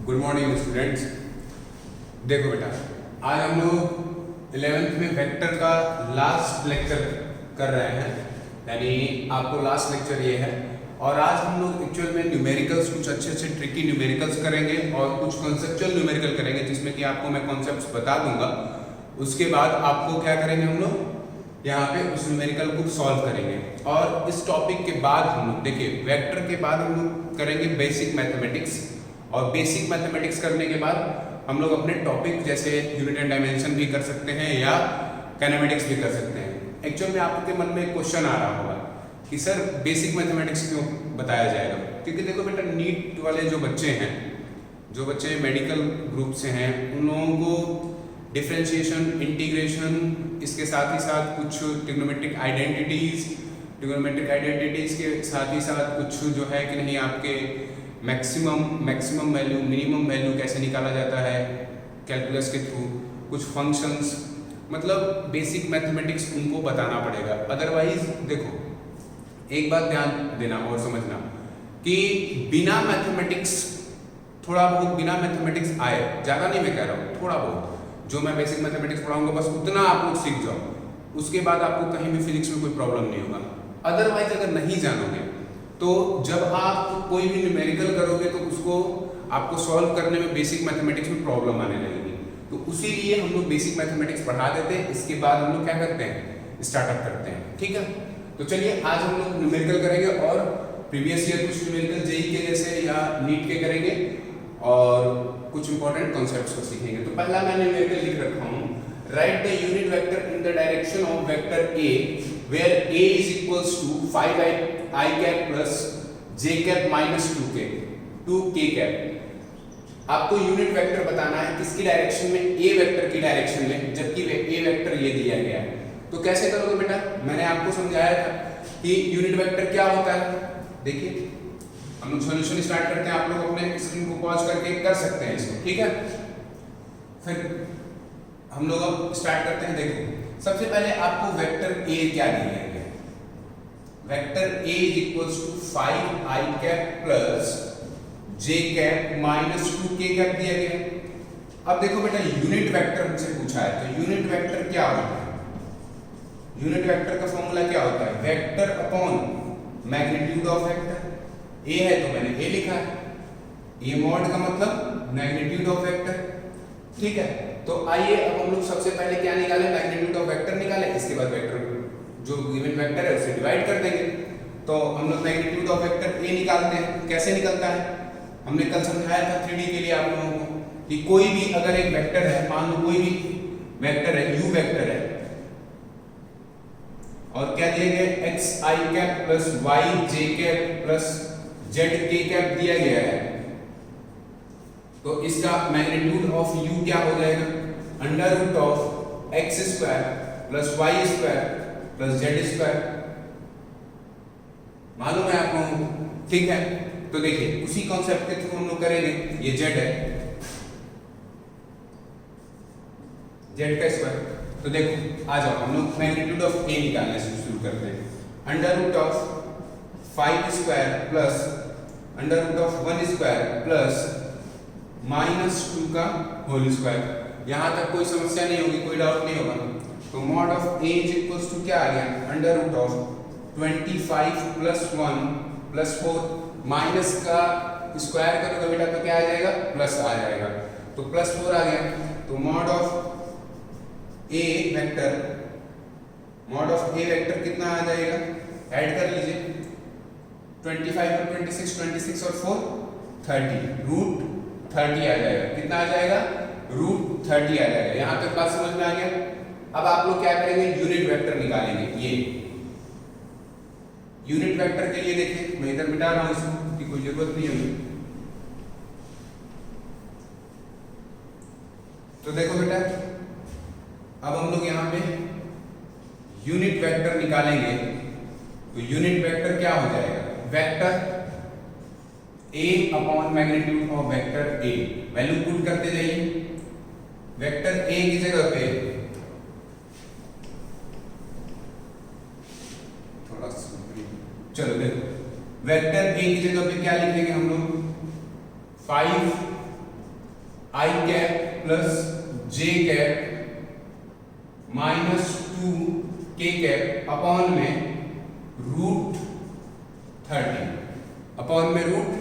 Good morning students. देखो बेटा, आज हम लोग 11th में वेक्टर का लास्ट लेक्चर कर रहे हैं, यानी आपको लास्ट लेक्चर ये है। और आज हम लोग एक्चुअल में न्यूमेरिकल्स, कुछ अच्छे अच्छे ट्रिकी न्यूमेरिकल्स करेंगे और कुछ कॉन्सेप्चुअल न्यूमेरिकल करेंगे, जिसमें कि आपको मैं कॉन्सेप्ट्स बता दूंगा। उसके बाद आपको क्या करेंगे, हम लोग यहाँ पे उस न्यूमेरिकल को सॉल्व करेंगे। और इस टॉपिक के बाद हम लोग देखिए, वेक्टर के बाद हम लोग करेंगे बेसिक मैथमेटिक्स, और बेसिक मैथमेटिक्स करने के बाद हम लोग अपने टॉपिक जैसे यूनिट एंड डायमेंशन भी कर सकते हैं या काइनेमेटिक्स भी कर सकते हैं। एक्चुअल में आपके मन में एक क्वेश्चन आ रहा होगा कि सर बेसिक मैथमेटिक्स क्यों बताया जाएगा, क्योंकि देखो बेटा, नीट वाले जो बच्चे हैं, जो बच्चे मेडिकल ग्रुप से हैं, उन लोगों को डिफरेंशिएशन, इंटीग्रेशन, इसके साथ ही साथ कुछ ट्रिग्नोमेट्रिक आइडेंटिटीज के साथ ही साथ कुछ जो है कि नहीं, आपके मैक्सिमम वैल्यू, मिनिमम वैल्यू कैसे निकाला जाता है कैलकुलस के थ्रू, कुछ फंक्शंस, मतलब बेसिक मैथमेटिक्स उनको बताना पड़ेगा। अदरवाइज देखो, एक बात ध्यान देना और समझना कि बिना मैथमेटिक्स, थोड़ा बहुत बिना मैथमेटिक्स आए, ज़्यादा नहीं मैं कह रहा हूँ, थोड़ा बहुत जो मैं बेसिक मैथमेटिक्स पढ़ाऊंगा बस उतना आप लोग सीख जाओ, उसके बाद आपको कहीं भी फिजिक्स में कोई प्रॉब्लम नहीं होगा। अदरवाइज अगर नहीं जानोगे तो जब आप कोई भी न्यूमेरिकल करोगे तो उसको आपको सॉल्व करने में बेसिक मैथमेटिक्स में प्रॉब्लम आने लगेगी। तो उसी लिए हम लोग बेसिक मैथमेटिक्स पढ़ा देते हैं, इसके बाद हम लोग क्या करते हैं, स्टार्टअप करते हैं। ठीक है, तो चलिए आज हम लोग न्यूमेरिकल करेंगे और प्रीवियस ईयर कुछ न्यूमेरिकल जेईई के जैसे या नीट के करेंगे और कुछ इंपॉर्टेंट कॉन्सेप्ट्स को सीखेंगे। तो पहला मैंने न्यूमेरिकल लिख रखा हूँ, right the unit vector in the direction of vector A where a is equals to 5i cap plus j cap minus 2k cap। आपको यूनिट वेक्टर बताना है किसकी डायरेक्शन में, a वेक्टर की डायरेक्शन में, जबकि a वेक्टर ये दिया गया है। तो कैसे करोगे बेटा, मैंने आपको समझाया था कि यूनिट वेक्टर क्या होता है। देखिए, हम लोग सॉल्यूशन स्टार्ट करते हैं, आप लोग अपने स्क्रीन को पॉज करके कर सकते हैं इसको, ठीक है। फिर हम लोग अब स्टार्ट करते हैं। देखो, सबसे पहले आपको वेक्टर a क्या दिया गया है, vector a is equals to 5i cap plus j cap minus 2k cap दिया गया है। अब देखो बेटा, यूनिट वेक्टर हमसे पूछा है, तो यूनिट वेक्टर क्या होता है, यूनिट वेक्टर का फॉर्मूला क्या होता है, vector upon magnitude of vector. a है तो मैंने a लिखा है, a मॉड का मतलब मैग्नीट्यूड ऑफ वेक्टर, ठीक है। तो आइए अब हम लोग सबसे पहले क्या निकालें, मैग्नीट्यूड ऑफ वेक्टर निकालें, इसके बाद वेक्टर जो गिवन वेक्टर है उसे डिवाइड कर देंगे। तो हम लोग मैग्नीट्यूड ऑफ वेक्टर a निकालते हैं। कैसे निकलता है, हमने कल समझाया था 3D के लिए आप लोगों को कि कोई भी अगर एक वेक्टर है, मान लो कोई भी वेक्टर है, u वेक्टर है, और क्या दिए गए, xi cap plus yj cap plus zk cap दिया गया है, तो इसका मैग्नीट्यूड ऑफ u क्या हो जाएगा, under root of X square plus Y square plus Z square. मालूम है आप लोगों को, ठीक है। तो देखिए, उसी कॉन्सेप्ट के थ्रू हम लोग करेंगे। ये जेड है, जेड का स्क्वायर। तो देखो, आ जाओ हम लोग मैग्नीट्यूड ऑफ a निकालने से शुरू करते हैं। Under root of 5 square plus under root of 1 square plus minus 2 का होल स्क्वायर। यहां तक कोई समस्या नहीं होगी, कोई डाउट नहीं होगा। तो mod of a is equals to क्या आ गया, अंडर रूट ऑफ 25 प्लस 1 प्लस 4, माइनस का स्क्वायर करोगे बेटा तो क्या आ जाएगा, प्लस आ जाएगा, तो प्लस 4 आ गया। तो mod of a vector, mod of a vector कितना आ जाएगा, ऐड कर लीजिए, 25 और 26 और 4 30, रूट 30 आ जाएगा। कितना आ जाएगा, रूट 30 आ जाएगा। यहां तक बात समझ में आ गया। अब आप लोग क्या करेंगे, यूनिट वेक्टर निकालेंगे। ये यूनिट वेक्टर के लिए देखिए, मैं इधर मिटा रहा हूं इसको, कि कोई जरूरत नहीं है। तो देखो बेटा, अब हम लोग यहां पे यूनिट वेक्टर निकालेंगे। तो यूनिट वेक्टर क्या हो जाएगा, vector a upon magnitude of vector a, value put करते जाइए। वेक्टर a की जगह पे थोड़ा चलो देखो, वेक्टर a की जगह पे क्या लिखेंगे हम लोग, 5 आई कैप प्लस जे कैप माइनस 2 के कैप अपॉन में रूट 30 अपॉन में रूट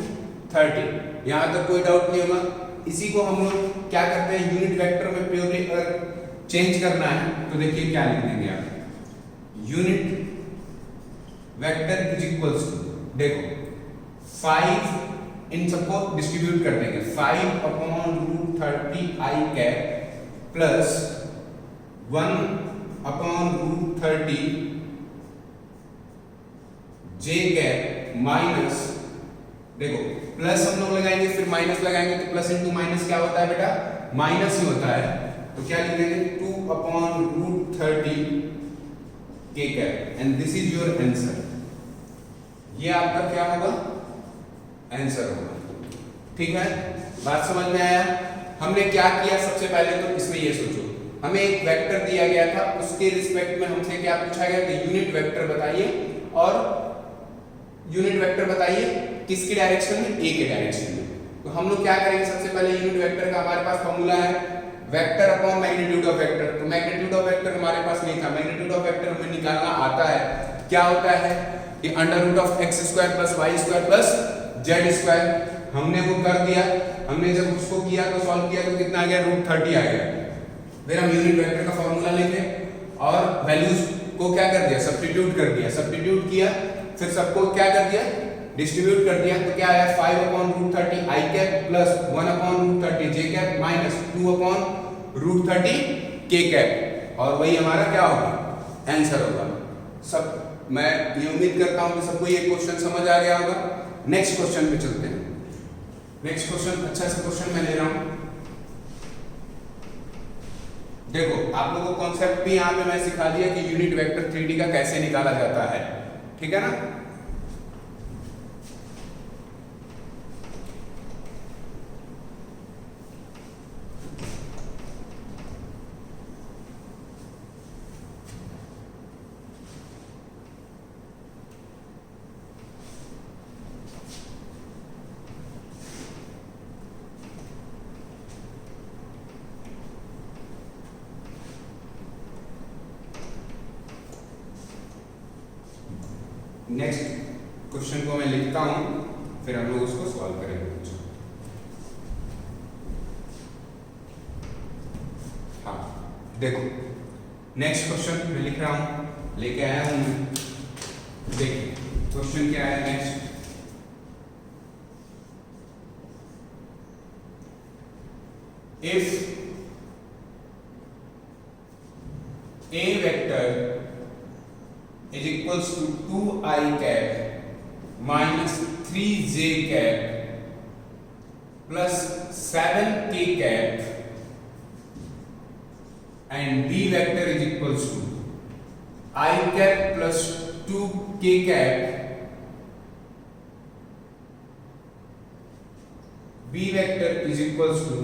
30। यहां तक कोई डाउट नहीं होगा। इसी को हम लोग क्या करते हैं, यूनिट वेक्टर में प्योरली अगर चेंज करना है तो देखिए क्या लिख देंगे आप, unit vector is equals to, देखो 5 इन सबको डिस्ट्रीब्यूट कर देंगे, 5 upon root 30 I cap plus 1 upon root 30 J cap minus, देखो प्लस हम लोग लगाएंगे फिर माइनस लगाएंगे तो प्लस इंटू माइनस क्या होता है बेटा, माइनस ही होता है। तो क्या लिख देंगे 2 अपॉन रूट 30 के cap and this is your answer. ये आपका क्या होगा, आंसर होगा। ठीक है, बात समझ में आया। हमने क्या किया, सबसे पहले तो इसमें ये सोचो, हमें एक वेक्टर दिया गया था, उसके रिस्पेक्ट में हमसे क्या पूछा गया कि यूनिट वेक्टर बताइए, और यूनिट वेक्टर बताइए किसकी डायरेक्शन में, ए के डायरेक्शन में। तो हम लोग क्या करेंगे, सबसे पहले यूनिट वेक्टर का हमारे पास फॉर्मूला है vector upon magnitude of vector. तो मैग्नीट्यूड ऑफ वेक्टर हमारे पास नहीं था, मैग्नीट्यूड ऑफ वेक्टर हमें निकालना आता है। क्या होता है कि under root of X square plus Y square plus Z square. हमने वो कर दिया, हमने जब उसको किया तो सॉल्व किया तो कितना आ गया, रूट 30 आ गया। फिर हम यूनिट वेक्टर का फॉर्मूला लेंगे और वैल्यूज को क्या कर दिया, सब्स्टिट्यूट कर दिया, सब्स्टिट्यूट किया, फिर सबको क्या कर दिया, डिस्ट्रीब्यूट कर दिया। तो क्या आया 5 upon root 30 I cap plus 1 upon root 30 J cap minus 2 upon root 30 के कैप, और वही हमारा क्या होगा, आंसर होगा। सब मैं ये उम्मीद करता हूं कि सबको ये क्वेश्चन समझ आ गया होगा। नेक्स्ट क्वेश्चन पे चलते हैं। नेक्स्ट क्वेश्चन, अच्छा सा क्वेश्चन मैं ले रहा हूं। देखो आप लोगों को कॉन्सेप्ट भी यहां पे मैं सिखा दिया कि यूनिट वेक्टर 3D का कैसे निकाला जाता है, ठीक है ना। नेक्स्ट क्वेश्चन को मैं लिखता हूं, फिर हम लोग उसको सॉल्व करेंगे कुछ। हाँ देखो नेक्स्ट क्वेश्चन मैं लिख रहा हूं, लेके आया हूं मैं। देखिए क्वेश्चन क्या है next, if A vector is equals to 2i cap minus 3j cap plus 7k cap and B vector is equals to I cap plus 2k cap, B vector is equals to,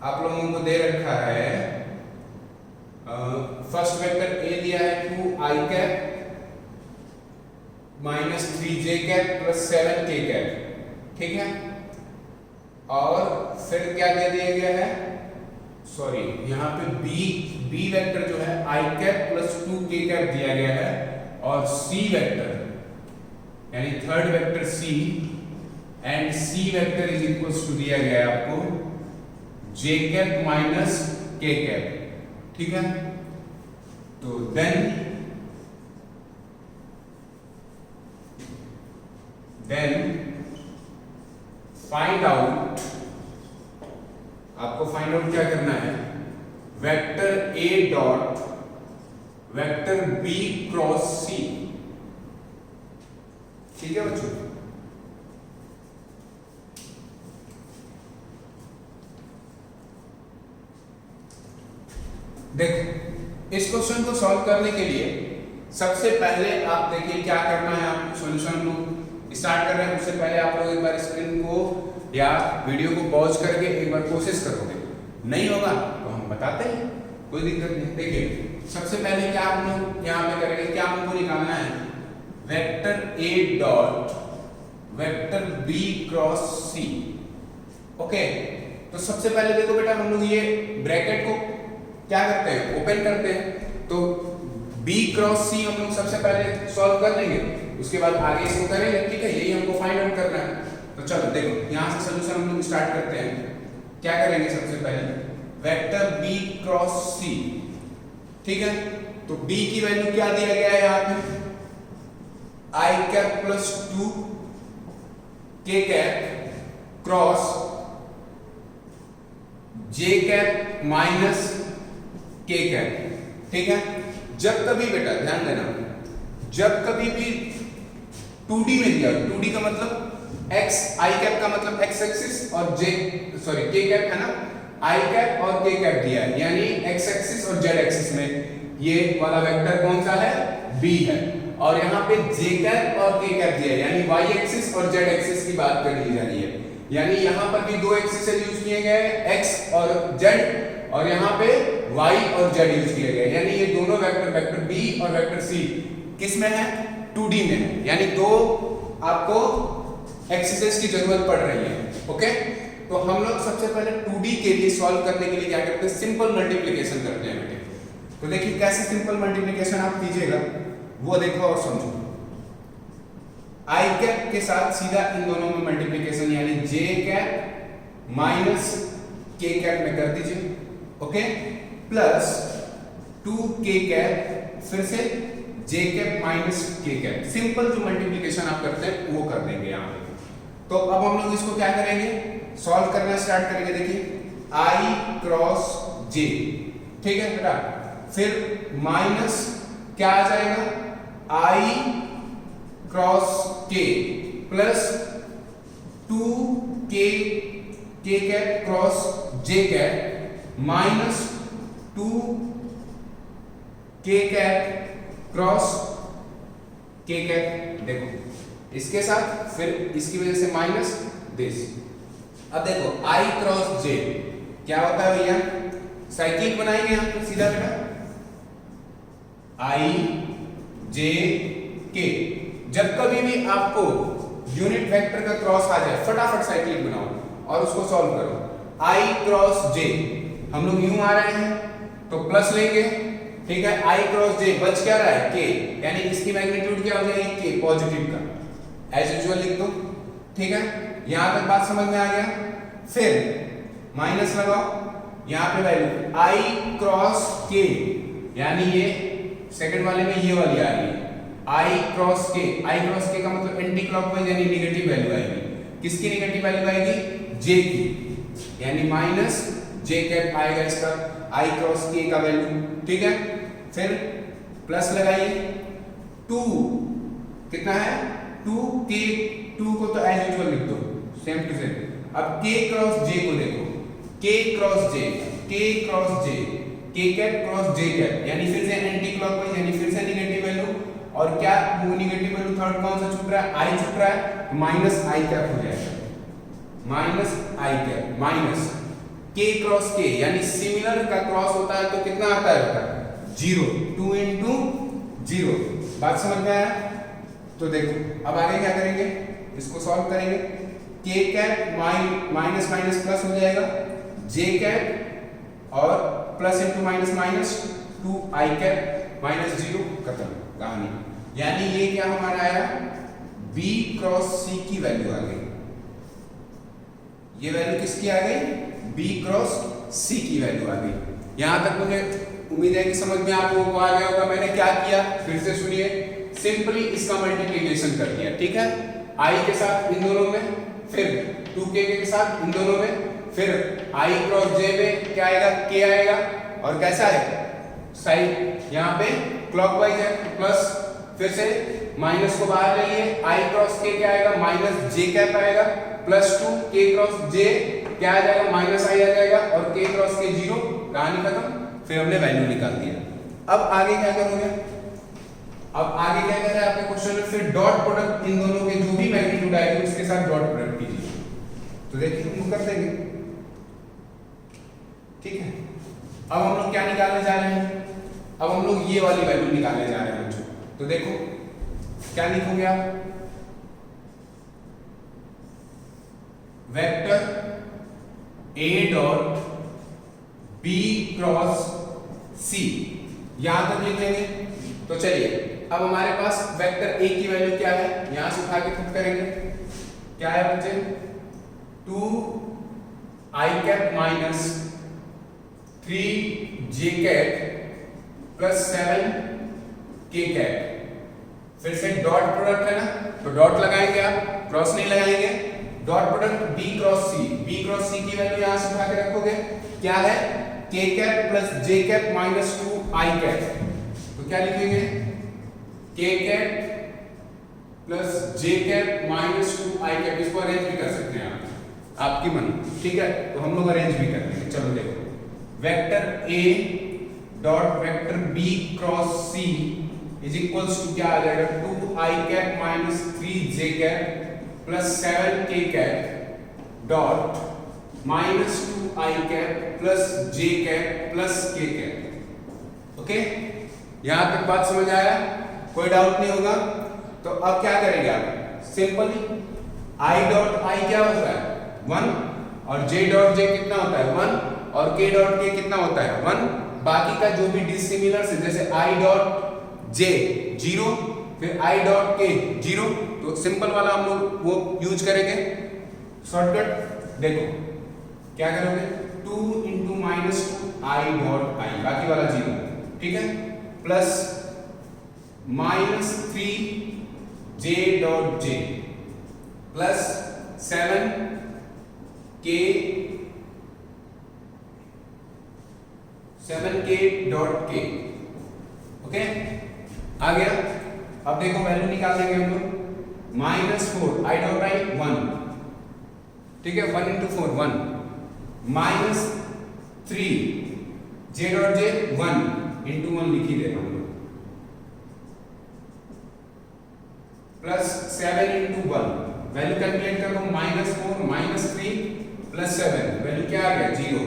आप लोगों को दे रखा है first vector A दिया है 2i cap minus 3j cap plus 7k cap, ठीक है। और फिर क्या दे दिया गया है, सॉरी यहाँ पे बी वेक्टर जो है i cap plus 2k cap दिया गया है, और सी वेक्टर यानी third vector c and c vector is equals to दिया गया है आपको j cap minus k cap, ठीक है। तो देन फाइंड आउट, आपको फाइंड आउट क्या करना है, वेक्टर ए dot vector B cross c, ठीक है बच्चों। देखो इस क्वेश्चन को सॉल्व करने के लिए सबसे पहले आप देखिए क्या करना है, आप सॉल्यूशन को स्टार्ट कर रहे हैं उससे पहले आप लोग एक बार स्क्रीन को या वीडियो को पॉज करके एक बार कोशिश करोगे, नहीं होगा तो हम बताते हैं, कोई दिक्कत नहीं। देखिए सबसे पहले क्या हम लोग यहाँ पे करेंगे, क्या हमको निकालना है, वेक्टर ए dot vector B cross C, okay. तो सबसे पहले देखो बेटा हम लोग ये ब्रैकेट को क्या करते हैं, ओपन करते हैं। तो B क्रॉस C हम लोग सबसे पहले सॉल्व कर लेंगे, उसके बाद आगे इसको करेंगे, ठीक है, यही हमको फाइंड आउट करना है। तो चलो देखो यहाँ से सोल्यूशन हम लोग स्टार्ट करते हैं। क्या करेंगे सबसे पहले, वेक्टर B क्रॉस C, ठीक है। तो B की वैल्यू क्या दिया गया है यहाँ पे, i cap plus 2 k cap cross j cap minus k cap, ठीक है। जब कभी बेटा ध्यान देना, जब कभी भी 2D में दिया, 2D का मतलब x, i कैप का मतलब x एक्सिस और k कैप है ना, i कैप और k कैप दिया है, यानी x एक्सिस और z एक्सिस में ये वाला वेक्टर कौन सा है, b है। और यहाँ पे j कैप और k कैप दिया है, यानी y एक्सिस और z एक्सिस की बात कर ली जा रही है। यानी यहाँ पर भी दो एक्सिस यूज किए गए हैं, x और z, और यहाँ पे y और z यूज किए गए, यानी ये दोनों वेक्टर, वेक्टर b और वेक्टर c किस में है, 2D में है, यानी दो आपको एक्सिसेस की जरूरत पड़ रही है। ओके, तो हम लोग सबसे पहले 2D के लिए सॉल्व करने के लिए क्या करते हैं, सिंपल मल्टीप्लिकेशन करते हैं बेटे। तो देखिए कैसे सिंपल मल्टीप्लिकेशन आप कीजिएगा वो देखो और समझो। i कैप के साथ सीधा इन दोनों में मल्टीप्लिकेशन, यानी j cap minus k cap में कर दीजिए, ओके, प्लस 2k कैप, फिर से j cap minus k cap. Simple जो मल्टीप्लिकेशन आप करते हैं वो कर देंगे यहाँ पे। तो अब हम लोग इसको क्या करेंगे, सॉल्व करना स्टार्ट करेंगे। देखिए i क्रॉस j, ठीक है बेटा, फिर माइनस क्या आ जाएगा, i cross k plus 2k k cap cross j cap minus 2k cap cross k cap. देखो इसके साथ फिर इसकी वजह से माइनस दिस। अब देखो i क्रॉस j क्या होता है भैया, साइक्लिक बनाएंगे हम तो सीधा बेटा, i j k। जब कभी भी आपको यूनिट वेक्टर का क्रॉस आ जाए फटाफट साइक्लिक बनाओ और उसको सॉल्व करो। i क्रॉस j हम लोग यूं आ रहे हैं तो प्लस लेंगे, ठीक है, i क्रॉस j बच क्या रहा है k, यानी इसकी मैग्नीट्यूड क्या हो जाएगी k, पॉजिटिव का, एज यूजुअल लिख दो, ठीक है। यहां तक बात समझ में आ गया। फिर माइनस लगाओ, यहां पे वैल्यू i क्रॉस k, यानी ये सेकंड वाले में ये वाली आ रही है i cross k। i cross k का मतलब एंटी क्लॉकवाइज यानी नेगेटिव वैल्यू आएगी। किसकी नेगेटिव वैल्यू आएगी, j की, यानी माइनस j कैप आएगा इसका i क्रॉस k का वैल्यू, ठीक है। फिर प्लस लगाइए, 2 कितना है, 2k, 2 को तो एज यूजुअल लिख दो सेम टू सेम। अब k क्रॉस j को देखो, k cross j, k cross j, k cap cross j cap, यानी फिर से एंटी क्लॉकवाइज, यानी फिर से नेगेटिव वैल्यू, और क्या वो नेगेटिव वैल्यू थर्ड कौन सा छूट रहा है, i छूट रहा है, माइनस i कैप हो जाएगा, minus i cap minus k cross k, यानी सिमिलर का क्रॉस होता है तो कितना आता है, 0, 2 into 0। बात समझ में आया। तो देखो अब आगे क्या करेंगे, इसको सॉल्व करेंगे, k cap minus minus plus हो जाएगा, j कैप और plus into minus minus 2i cap minus 0, खत्म कहानी। यानी ये क्या हमारा आया, b क्रॉस c की वैल्यू आ गई, ये वैल्यू किसकी आ गई, b क्रॉस c की वैल्यू आ गई। यहां तक मुझे उम्मीद है कि समझ में आप लोगों को आ गया होगा। मैंने क्या किया फिर से सुनिए, सिंपली इसका मल्टीप्लिकेशन कर दिया, ठीक है, i के साथ इन दोनों में, फिर 2k के साथ इन दोनों में, फिर i क्रॉस j में क्या आएगा, k आएगा, और कैसा है साइड यहाँ पे क्लॉकवाइज है, प्लस फिर से माइनस को बाहर लाइए, i क्रॉस k क्या आएगा, माइनस j कैप आएगा, प्लस 2 k क्रॉस j क्या आ जाएगा, माइनस i आ जाएगा, और k क्रॉस k 0, कहानी खत्म। फिर हमने वैल्यू निकाल दिया। अब आगे क्या करोगे, अब आगे क्या कर रहे हैं आपके क्वेश्चन में, फिर डॉट प्रोडक्ट इन दोनों के जो भी मैग्नीट्यूड आएगी उसके साथ डॉट प्रोडक्ट कीजिए। तो देखिए हम कर देंगे, ठीक है। अब हम लोग क्या निकालने जा रहे हैं, अब हम लोग ये वाली वैल्यू निकालने जा रहे हैं बच्चों। तो देखो क्या लिखोगे आप, वेक्टर ए डॉट बी क्रॉस सी, यहां तक लिख लेंगे। तो चलिए अब हमारे पास वेक्टर ए की वैल्यू क्या है, यहां से उठा के पुट करेंगे। क्या है बच्चे, 2 i cap minus 3 j cap plus 7 k cap. फिर से डॉट प्रोडक्ट है ना, तो डॉट लगाएंगे, आप क्रॉस नहीं लगाएंगे। Dot product b cross c, b cross c की वैल्यू यहां से उठा के रखोगे, क्या है k cap plus j cap minus 2 i cap. तो क्या लिखेंगे, k cap plus j cap minus 2 i cap. इसको अरेंज भी कर सकते हैं आप, आपकी मन, ठीक है। तो हम लोग अरेंज भी कर लेंगे। चलो देखो, vector a dot vector b cross c is equals to क्या आ जाएगा, 2 i cap minus 3 j cap plus 7 k cap dot minus 2 i cap plus j cap plus k cap. Okay, यहां तक बात समझ आया, कोई डाउट नहीं होगा। तो अब क्या करेंगे आप, सिंपली i डॉट i क्या होता है 1, और j डॉट j कितना होता है 1, और k डॉट k कितना होता है 1। बाकी का जो भी डिसिमिलर्स है, जैसे i डॉट j 0, फिर i डॉट k 0, तो सिंपल वाला हम लोग वो यूज करेंगे शॉर्टकट। देखो क्या करोगे, 2 into minus 2 i dot i, बाकी वाला 0, ठीक है, plus minus 3 j dot j plus 7 k dot k। Okay, आ गया। अब देखो वैल्यू निकाल देंगे हम लोग, माइनस 4 i डॉट i 1, ठीक है, 1 into 4 1, minus 3 j dot j 1 into 1 लिख ही देना हम लोग, प्लस 7 इंटू 1, वैल्यू कैलकुलेट कर लो, माइनस 4 माइनस 3 प्लस 7, वैल्यू क्या आ गया 0,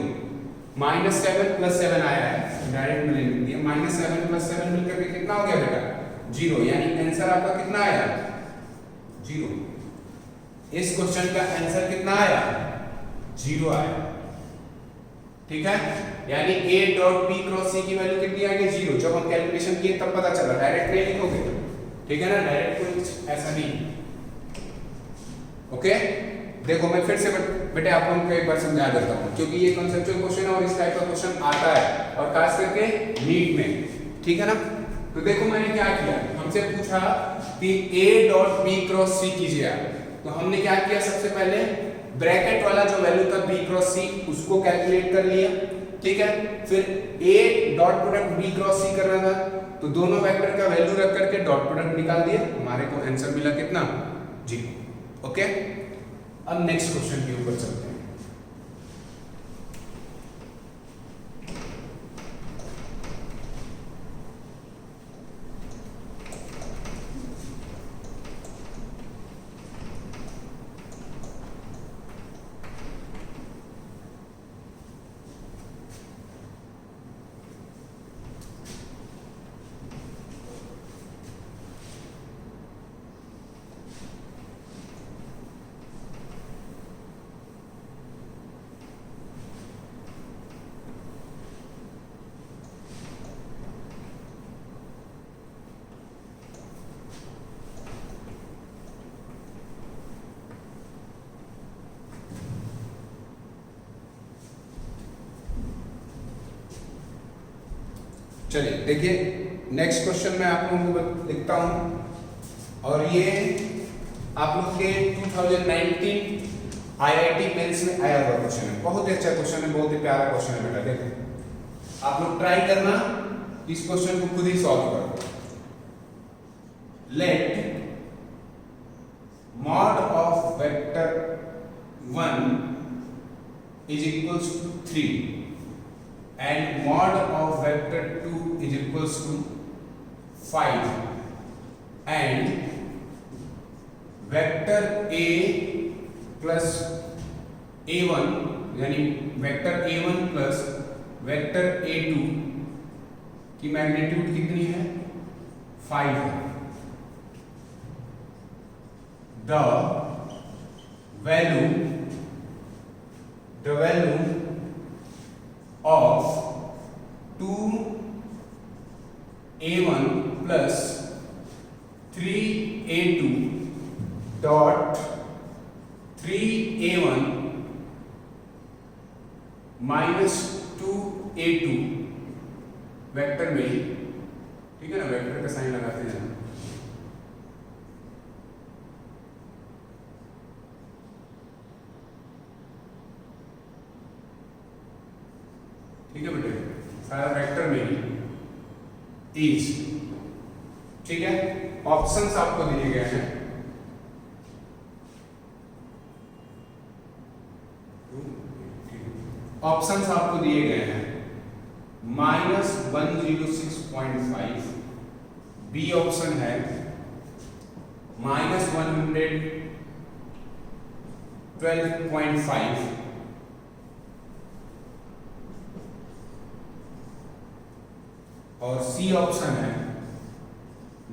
माइनस 7 प्लस 7 आया है, डायरेक्ट में लिख दिया, माइनस 7 प्लस 7 मिलकर के कितना हो गया बेटा 0, यानी आंसर आपका कितना आया 0। इस क्वेश्चन का आंसर कितना आया 0 आया, ठीक है। यानी a dot b cross c की वैल्यू कितनी आ गई 0। जब हम कैलकुलेशन किए तब पता चला, डायरेक्ट नहीं लिखोगे, ठीक है ना, डायरेक्ट कुछ ऐसा नहीं। ओके, देखो मैं फिर से बेटे आप लोगों को एक बार समझा देता हूँ, क्योंकि ये कॉन्सेप्चुअल क्वेश्चन है और इस टाइप का क्वेश्चन आता है, और खास करके नीट में, ठीक है ना। तो देखो मैंने क्या किया, हमसे पूछा कि a dot b cross c कीजिए आप, तो हमने क्या किया, सबसे पहले ब्रैकेट वाला जो वैल्यू था b क्रॉस c उसको कैलकुलेट कर लिया, ठीक है। फिर a dot product b cross c करना था, तो दोनों वेक्टर का वैल्यू रख करके डॉट प्रोडक्ट निकाल दिया, हमारे को आंसर मिला कितना 0। ओके, अब नेक्स्ट क्वेश्चन के ऊपर चलते हैं। चलिए देखिए, नेक्स्ट क्वेश्चन मैं आप लोगों को लिखता हूं, और ये आप लोग के 2019 आईआईटी मेंस में आया हुआ क्वेश्चन है। बहुत ही अच्छा क्वेश्चन है, बहुत ही प्यारा क्वेश्चन है बेटा। देखो आप लोग ट्राई करना, इस क्वेश्चन को खुद ही सॉल्व करो। Let mod of vector 1 is equals to 3 and mod of vector 2 is equals to 5 and vector a plus a1 यानी vector a1 plus vector a2 की मैग्नीट्यूड कितनी है 5 है। the value 3a1 minus 2a2 vector में, ठीक है ना, vector का साइन लगाते हैं, ठीक है बेटे, सारा वेक्टर में इज, ठीक है। ऑप्शंस आपको दिए गए हैं, ऑप्शंस आपको दिए गए हैं -106.5, बी ऑप्शन है -112.5, और सी ऑप्शन है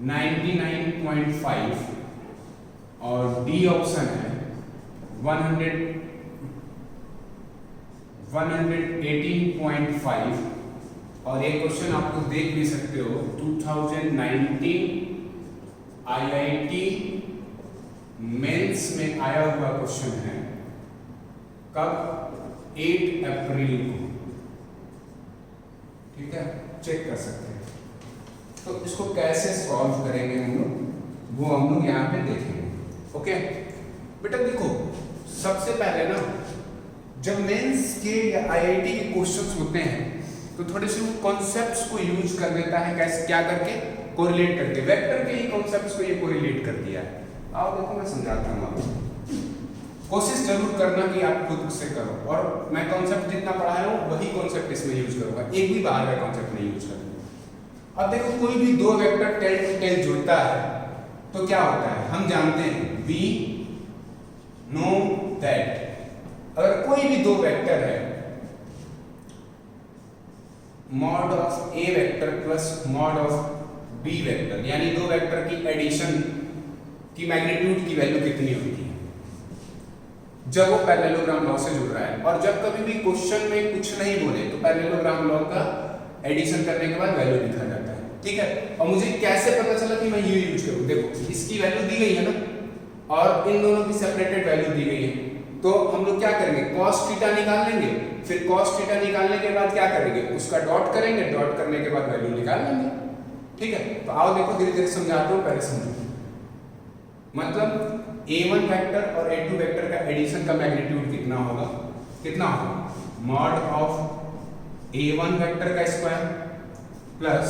99.5, और डी ऑप्शन है 118.5। और एक क्वेश्चन आपको देख भी सकते हो, 2019 IIT मेंस में आया हुआ क्वेश्चन है, कब? 8 अप्रैल को, ठीक है, चेक कर सकते हैं। तो इसको कैसे सॉल्व करेंगे हम लोग, वो हम लोग यहाँ पे देखेंगे। ओके बेटा, देखो सबसे पहले ना, जब मेंस के या IIT के क्वेश्चंस होते हैं तो थोड़े से वो कॉन्सेप्ट्स को यूज कर देता है, कैसे, क्या करके, कोरिलेट करके। वेक्टर के ही कॉन्सेप्ट्स को ये कोरिलेट कर दिया है। आओ देखो मैं समझाता हूँ आपको, कोशिश जरूर करना कि आप खुद से करो, और मैं कॉन्सेप्ट जितना पढ़ाया हूँ वही कॉन्सेप्ट इसमें यूज करूंगा, एक भी बाहर का कॉन्सेप्ट नहीं यूज करूंगा। अब देखो, कोई भी दो वेक्टर टेल टू टेल जुड़ता है तो क्या होता है, हम जानते हैं, वी नो दैट अगर कोई भी दो वेक्टर है, mod of A vector plus mod of B vector, यानी दो वेक्टर की एडिशन की मैग्नीट्यूड की वैल्यू कितनी होती है जब वो पैरेललोग्राम लॉ से जुड़ रहा है। और जब कभी भी क्वेश्चन में कुछ नहीं बोले तो पैरेललोग्राम लॉ का एडिशन करने के बाद वैल्यू लिखा जाता है, ठीक है। और मुझे कैसे पता चला कि मैं ये यूज करूं, देखो इसकी वैल्यू दी गई है ना, और इन दोनों की सेपरेटेड वैल्यू दी गई है, तो हम लोग क्या करेंगे, cos थीटा निकाल लेंगे, फिर cos थीटा निकालने के बाद क्या करेंगे, उसका डॉट करेंगे, डॉट करने के बाद वैल्यू निकाल लेंगे, ठीक है। तो आओ देखो धीरे धीरे समझाता हूँ, पहले समझो। मतलब a1 वेक्टर और a2 वेक्टर का एडिशन का मैग्नीट्यूड कितना होगा, मॉड ऑफ a1 वेक्टर का square plus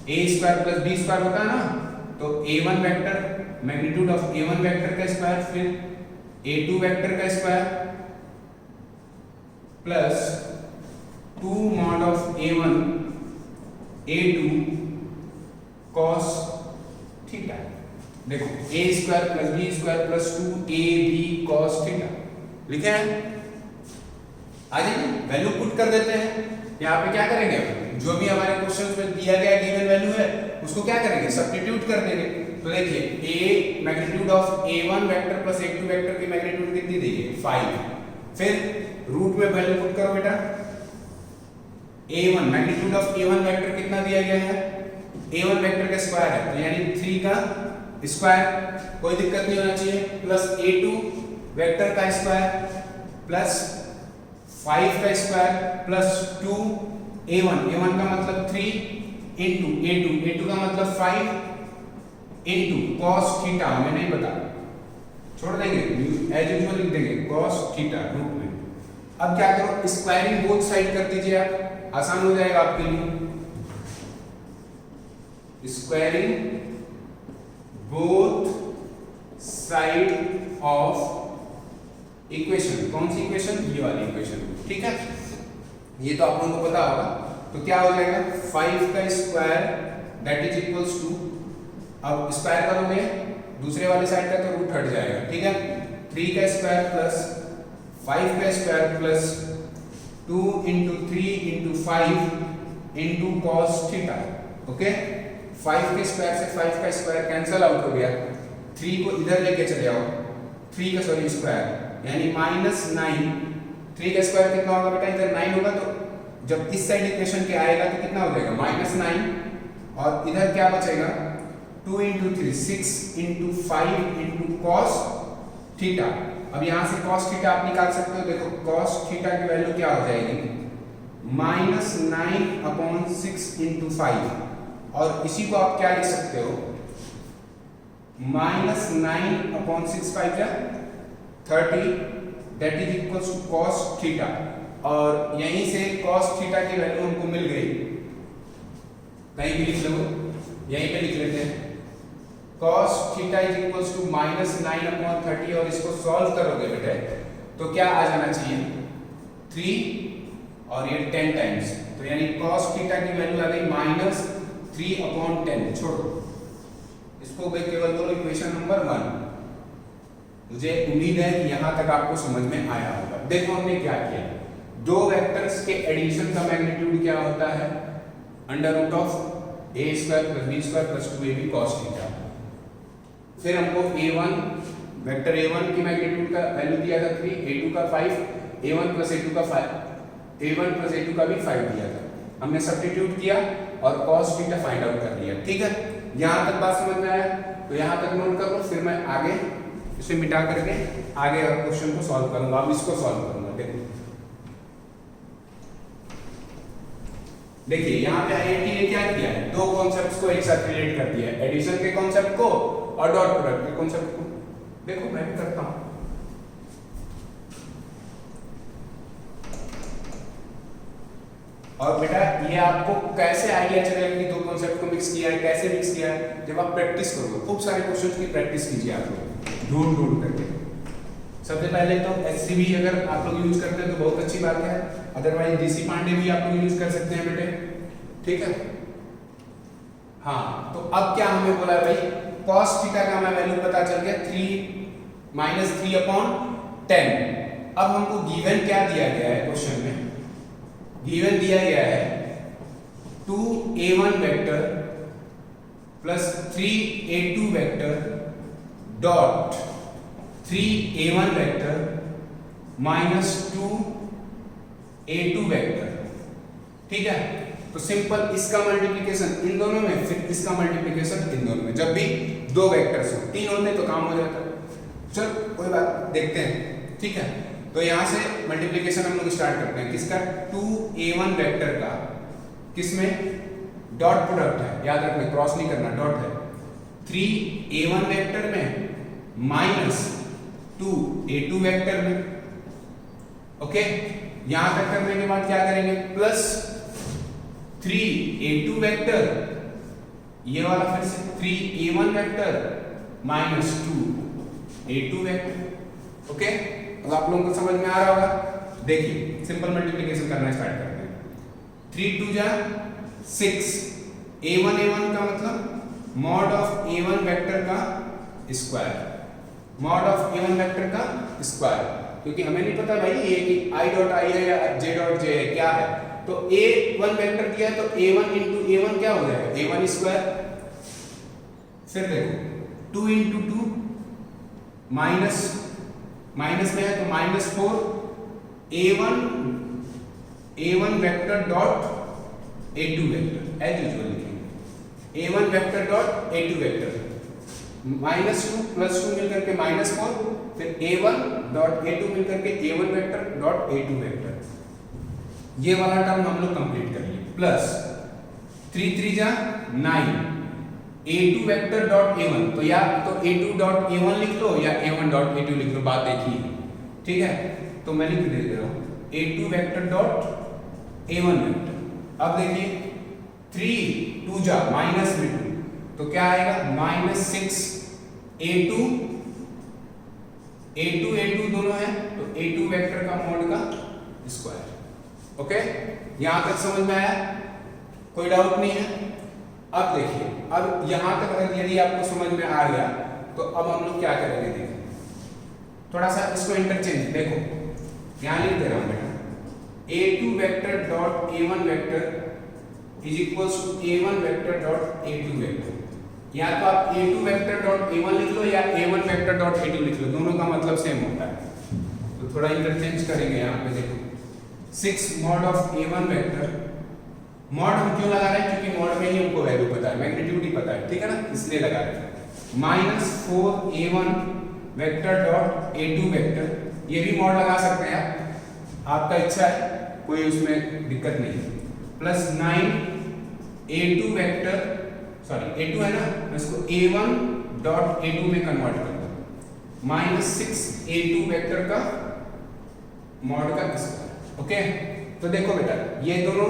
a square plus b square होता है ना, तो a1 vector, magnitude of a1 vector का स्क्वायर, फिर a2 वेक्टर का square plus 2 mod of a1 a2 cos theta. देखो a square plus b square plus 2ab cos theta लिखे हैं। आगे वैल्यू पुट कर देते हैं, यहाँ पे क्या करेंगे, जो भी हमारे क्वेश्चन में दिया गया गिवन वैल्यू है उसको क्या करेंगे, सब्स्टिट्यूट कर देंगे। तो देखिए a magnitude of a1 vector plus a2 vector की मैग्नीट्यूड कितनी दी गई, 5। फिर रूट में वैल्यू पुट करो बेटा, a1 magnitude of a1 vector कितना दिया गया है, a1 वेक्टर का स्क्वायर है तो यानी 3 का स्क्वायर, कोई दिक्कत नहीं होना चाहिए, प्लस a2 वेक्टर का स्क्वायर प्लस 5 का स्क्वायर प्लस 2 a1 का मतलब 3 इंटू a2 का मतलब 5 इंटू cos थीटा, हमें नहीं पता, छोड़ देंगे, एज यूजुअल लिख देंगे cos थीटा रूट में। अब क्या करो, स्क्वायरिंग बोथ साइड कर दीजिए आप, आसान हो जाएगा आपके लिए। Squaring both side of equation, कौन सी इक्वेशन, ये वाली इक्वेशन, ठीक है। ये तो आप लोगों को पता होगा। तो क्या हो जाएगा, 5 का square that is equals to, अब स्क्वायर करोगे दूसरे वाले साइड का तो रूट हट जाएगा, ठीक है। 3 का स्क्वायर प्लस 5 का square plus 2 into 3 into 5 into cos theta, okay. 5 के स्क्वायर से 5 का स्क्वायर कैंसल आउट हो गया, 3 को इधर लेके चले आओ, 3 का सॉरी स्क्वायर यानी -9। 3 का स्क्वायर कितना होगा बेटा, इधर 9 होगा, तो जब इस साइड इक्वेशन के आएगा तो कितना हो जाएगा, -9, और इधर क्या बचेगा, 2 into 3 6 into 5 into cos theta. अब यहाँ से cos थीटा आप निकाल सकते हो। देखो cos थीटा की वैल्यू क्या हो जाएगी, -9/6 × 5, और इसी को आप क्या लिख सकते हो, -9/6 5 या 30, that is equals to cos theta. और यहीं से cos थीटा की वैल्यू हमको मिल गई, कहीं भी लिख लो, यहीं पे लिख लेते हैं, cos theta is equals to -9/30, और इसको सॉल्व करोगे बेटे तो क्या आ जाना चाहिए, 3 और ये 10 टाइम्स, तो यानी cos थीटा की वैल्यू आ गई -3/10। छोड़ो इसको केवल बोलो इक्वेशन नंबर 1। मुझे उम्मीद है कि यहां तक आपको समझ में आया होगा। देखो हमने क्या किया, दो वेक्टर्स के एडिशन का मैग्नीट्यूड क्या होता है, √a² + b² + 2ab cos theta. फिर हमको a1 वेक्टर a1 की मैग्नीट्यूड का वैल्यू दिया था 3, a2 का 5, a1 + a2 का 5, a1 + a2 का भी 5 दिया था। हमने सब्स्टिट्यूट किया और cos थीटा फाइंड आउट कर लिया। ठीक है, यहां तक बात समझ में आया, तो यहां तक नोट कर लो, फिर मैं आगे इसे मिटा करके आगे और क्वेश्चन को सॉल्व करूंगा। अब इसको सॉल्व करूंगा। देखिए यहाँ पे आईआईटी ने क्या किया है, दो कॉन्सेप्ट्स को एक साथ रिलेट कर दिया है, एडिशन के कॉन्सेप्ट को और डॉट प्रोडक्ट के कॉन्सेप्ट को। देखो मैं भी करता हूं, और बेटा ये आपको कैसे आइडिया चलेगा कि दो कॉन्सेप्ट को मिक्स किया है, कैसे मिक्स किया है, जब आप प्रैक्टिस करोगे। खूब सारे क्वेश्चंस की प्रैक्टिस कीजिए आप लोग, ढूंढ करके। सबसे पहले तो एचसीबी अगर आप लोग यूज करते हैं तो बहुत अच्छी बात है, अदरवाइज डीसी पांडे भी आप लोग यूज कर सकते हैं बेटे। ठीक है, हाँ तो अब क्या हमें बोला भाई, cos थीटा का हमें वैल्यू पता चल गया 3/10। अब हमको गिवन क्या दिया गया है क्वेश्चन में, गिवन दिया गया है 2a1 vector plus 3a2 vector dot 3a1 vector minus 2a2 vector. ठीक है, तो सिंपल इसका मल्टीप्लिकेशन इन दोनों में, फिर इसका मल्टीप्लिकेशन इन दोनों में। जब भी दो वेक्टर्स हो, तीन होते तो काम हो जाता। चल कोई बात, देखते हैं। ठीक है, तो यहां से मल्टीप्लिकेशन हम लोग स्टार्ट करते हैं। किसका, 2a1 वेक्टर का, किसमें, डॉट प्रोडक्ट है, याद रखना क्रॉस नहीं करना, डॉट है, 3a1 वेक्टर में माइनस 2a2 वेक्टर में। ओके, यहां तक करने के बाद क्या करेंगे, प्लस 3a2 वेक्टर, ये वाला फिर से 3a1 vector minus 2a2 vector. Okay, अब आप लोगों को समझ में आ रहा होगा। देखिए सिंपल मल्टीप्लिकेशन करना स्टार्ट करते हैं। 3 2 जा 6, a1 का मतलब मॉड ऑफ a1 वेक्टर का square, mod of a1 vector का स्क्वायर, क्योंकि हमें नहीं पता भाई ये कि i.i है या j.j है, क्या है। तो a1 वेक्टर दिया है तो a1 into a1 क्या हो जाएगा, a1 स्क्वायर। फिर देखो 2 into 2 माइनस में है तो -4 a1 vector dot a2 vector, as usual लिखेंगे a1 vector dot a2 vector, -2 + 2 मिलकर के -4, फिर a1 डॉट a2 मिलकर के a1 vector dot a2 vector. ये वाला टर्म हम लोग कंप्लीट कर लिए, प्लस 3 3 जा 9, a2 वेक्टर डॉट a1, तो या तो a2 डॉट a1 लिख लो या a1 डॉट a2 लिख लो, बात एक ही है। ठीक है, तो मैं लिख दे रहा हूं a2 vector dot a1 vector. अब देखिए 3 2 जा माइनस में 2, तो क्या आएगा, -6 a2 दोनों है तो a2 वेक्टर का मॉड का स्क्वायर। ओके, यहां तक समझ में आया, कोई डाउट नहीं है। अब देखिए, अब यहां तक अगर यदि आपको समझ में आ गया तो अब हम लोग क्या करेंगे, देखिए थोड़ा सा इसको इंटरचेंज, देखो यहां लिख दे रहा हूं बेटा, a2 vector dot a1 vector is equals to a1 vector dot a2 vector. या तो आप a2 वेक्टर डॉट a1 लिख लो या a1 वेक्टर डॉट a2 लिख लो, दोनों का मतलब सेम होता है। तो थोड़ा इंटरचेंज करेंगे यहाँ पे। देखो 6 mod of a1 vector, mod हम क्यों लगा रहे हैं, क्योंकि मॉड में ही हमको वैल्यू पता है, मैग्नीट्यूड ही पता है, ठीक है ना, इसलिए लगा रहे हैं, -4a1 vector dot A2 vector, ये भी मॉड लगा सकते हैं आप, आपका इच्छा है, कोई उसमें दिक्कत नहीं, plus 9 A2 vector, sorry A2 है ना, मैं इसको A1 डॉट A2 में कन्वर्ट कर दूं, माइनस 6 A2 वेक्टर का मॉड का स्क्वायर। ओके, तो देखो बेटा ये दोनों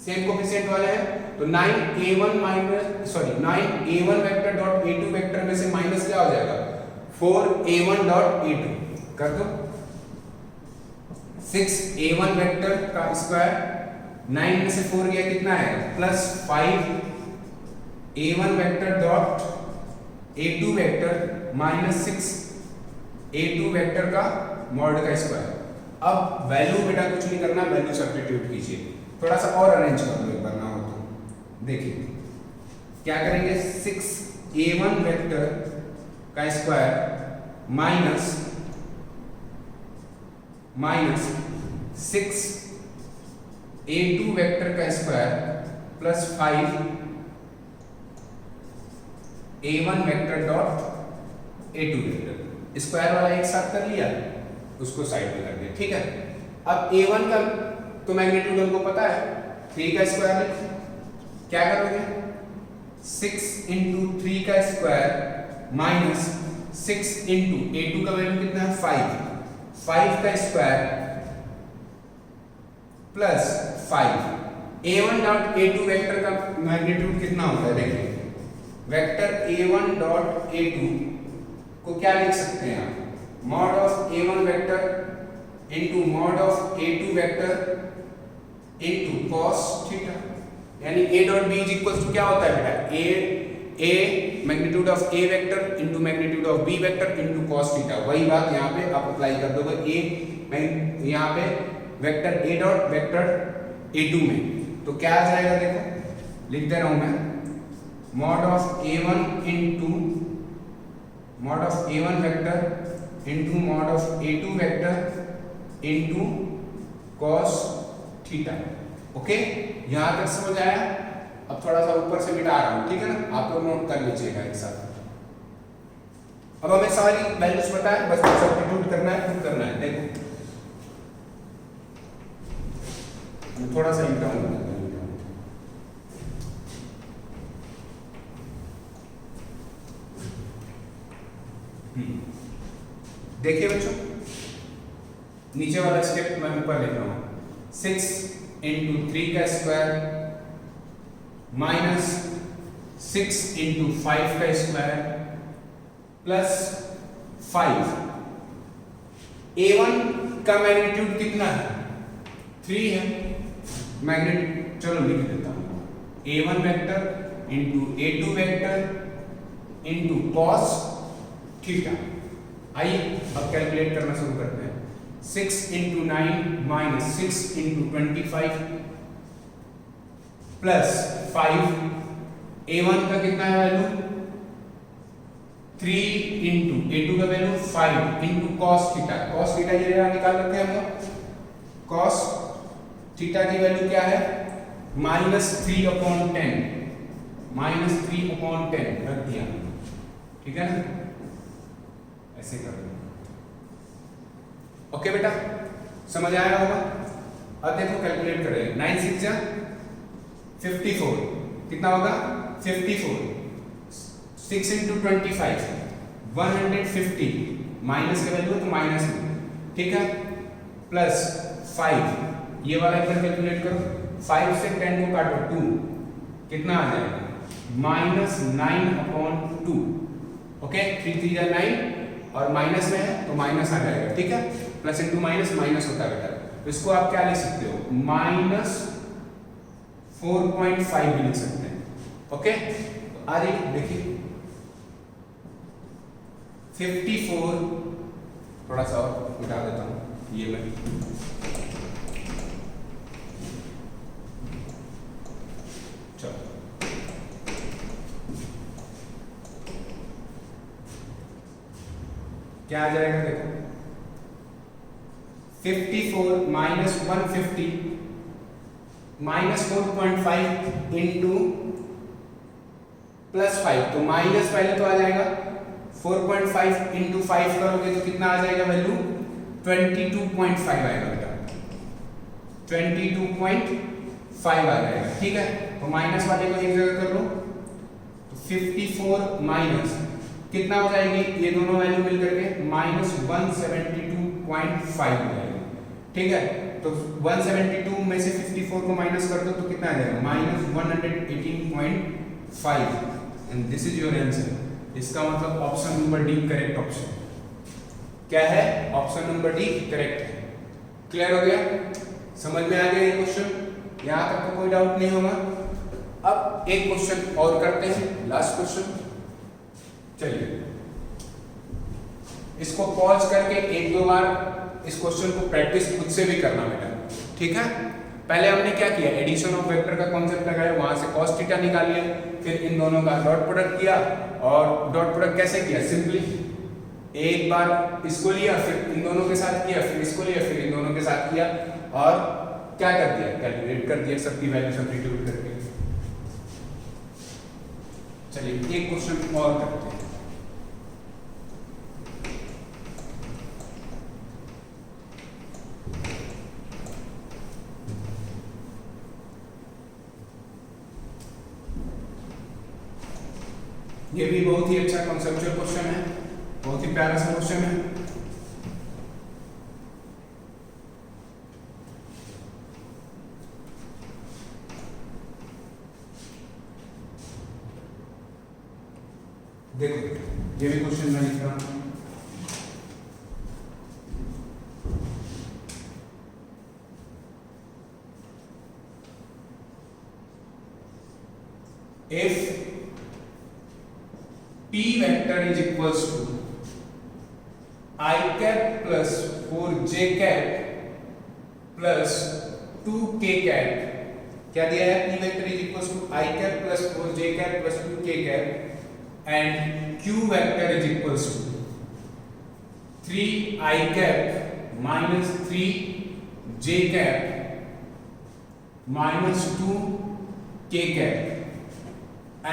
सेम कोफिशिएंट वाले हैं, तो 9A1 minus sorry 9A1 vector dot A2 vector में से माइनस क्या हो जाएगा, 4A1 डॉट A2 कर दो, 6A1 वेक्टर का स्क्वायर, 9 में से 4 गया कितना आएगा, plus 5A1 vector dot A2 vector minus 6A2 vector का मॉड का स्क्वायर। अब वैल्यू बेटा कुछ नहीं करना, वैल्यू सब्स्टिट्यूट कीजिए, थोड़ा सा और अरेंज कर लो एक बार ना हो तो। देखिए क्या करेंगे, 6A1 वेक्टर का स्क्वायर माइनस 6A2 वेक्टर का square plus 5A1 vector dot A2 vector, square वाला एक साथ कर लिया, उसको साइड पे कर दिया, ठीक है। अब A1 का तो मैग्नीट्यूड हमको पता है, 3 का स्क्वायर लिख, क्या करोगे, 6 इंटू 3 का स्क्वायर माइनस 6 इंटू A2 का वैल्यू कितना है 5 का square plus 5 A1 dot A2 vector का मैग्नीट्यूड कितना होता है, देखिए वेक्टर A1 डॉट A2 को क्या लिख सकते हैं आप, mod of A1 vector into mod of A2 vector into cos theta, यानी A dot B is equal to क्या होता है बेटा, A magnitude of A vector into magnitude of B vector into cos theta. वही बात यहाँ पे आप अप्लाई कर दोगे, A यहाँ पे vector A dot vector A2 में, तो क्या आ जाएगा, देखो लिख दे रहा हूं मैं, mod of A1 into mod of A1 vector into mod of A2 vector into cos theta. Okay, यहां तक समझ आया। अब थोड़ा सा ऊपर से मिटा रहा हूं, ठीक है ना, आप लोग नोट कर लीजिएगा एक साथ। अब हमें सारी वैल्यूज पता है, बस सब्स्टिट्यूट करना है, पुट करना है। देखो मैं थोड़ा सा मिटाऊंगा, देखिए बच्चों, नीचे वाला स्टेप मैं ऊपर लिख रहा हूं, 6 इंटू 3 का स्क्वायर माइनस 6 इंटू 5 का स्क्वायर प्लस 5। A1 का मैग्नीट्यूड कितना है, 3 है, मैग्नीट्यूड चलो लिख देता हूं, A1 vector into A2 vector into cos theta. आइए अब कैलकुलेट करना शुरू करते हैं, 6 into 9 minus 6 into 25 plus 5, A1 का कितना है वैल्यू 3 इंटू A2 का value 5 into cos theta. cos theta ये निकाल लेते हैं हम लोग, cos थीटा की वैल्यू क्या है -3/10, -3/10 रख दिया, ठीक है ना, ऐसे कर दो। ओके बेटा, समझ आया होगा। अब देखो कैलकुलेट करें, 9 6 जा 54, कितना होगा 54, 6 इंटू 25 150, माइनस का वैल्यू तो माइनस में, ठीक है, प्लस 5, ये वाला इधर कैलकुलेट करो, 5 से 10 को काटो 2, कितना आ जाएगा -9/2। ओके, 3 3 जा 9 और माइनस में है तो माइनस आ जाएगा, ठीक है, प्लस इंटू माइनस माइनस होता है बेटा, तो इसको आप क्या लिख सकते हो -4.5 भी लिख सकते हैं। ओके, तो आ रही देखिए 54, थोड़ा सा और मिटा देता हूं ये मैं, चलो क्या आ जाएगा, देखो 54 माइनस 150 माइनस 4.5 इंटू प्लस 5, तो माइनस पहले तो आ जाएगा 4.5 इंटू 5 करोगे तो कितना आ जाएगा वैल्यू? 22.5 आएगा बेटा, 22.5 आ जाएगा। ठीक है, तो माइनस वाले को एक जगह कर लो, तो 54 माइनस कितना हो जाएगी, ये दोनों वैल्यू मिलकर के माइनस 172.5 हो जाएगी। ठीक है, तो 172 में से 54 को माइनस कर दो तो कितना आ जाएगा, minus 118.5, and this is your answer. इसका मतलब option number D correct option क्या है, ऑप्शन नंबर डी करेक्ट है। क्लियर हो गया, समझ में आ गया ये क्वेश्चन, यहां तक तो कोई डाउट नहीं होगा। अब एक क्वेश्चन और करते हैं, लास्ट क्वेश्चन। चलिए इसको पॉज करके एक दो बार इस क्वेश्चन को प्रैक्टिस खुद से भी करना बेटा। ठीक है, पहले हमने क्या किया, एडिशन ऑफ वेक्टर का कॉन्सेप्ट लगाया, वहां से cos थीटा निकाल लिया, फिर इन दोनों का डॉट प्रोडक्ट किया, और डॉट प्रोडक्ट कैसे किया, सिंपली एक बार इसको लिया, फिर इन दोनों के साथ किया, फिर इसको लिया, फिर इन दोनों के साथ किया, और क्या कर दिया, कैलकुलेट कर दिया सबकी वैल्यू सब्स्टिट्यूट करके। चलिए एक क्वेश्चन और करते हैं। ये भी बहुत ही अच्छा कॉन्सेप्चुअल क्वेश्चन है, बहुत ही प्यारा सा क्वेश्चन है। देखो ये भी क्वेश्चन मैं लिख रहा हूं, if p vector is equals to I cap plus 4j cap plus 2k cap, क्या दिया है, p vector is equals to I cap plus 4j cap plus 2k cap and q vector is equals to 3I cap minus 3j cap minus 2k cap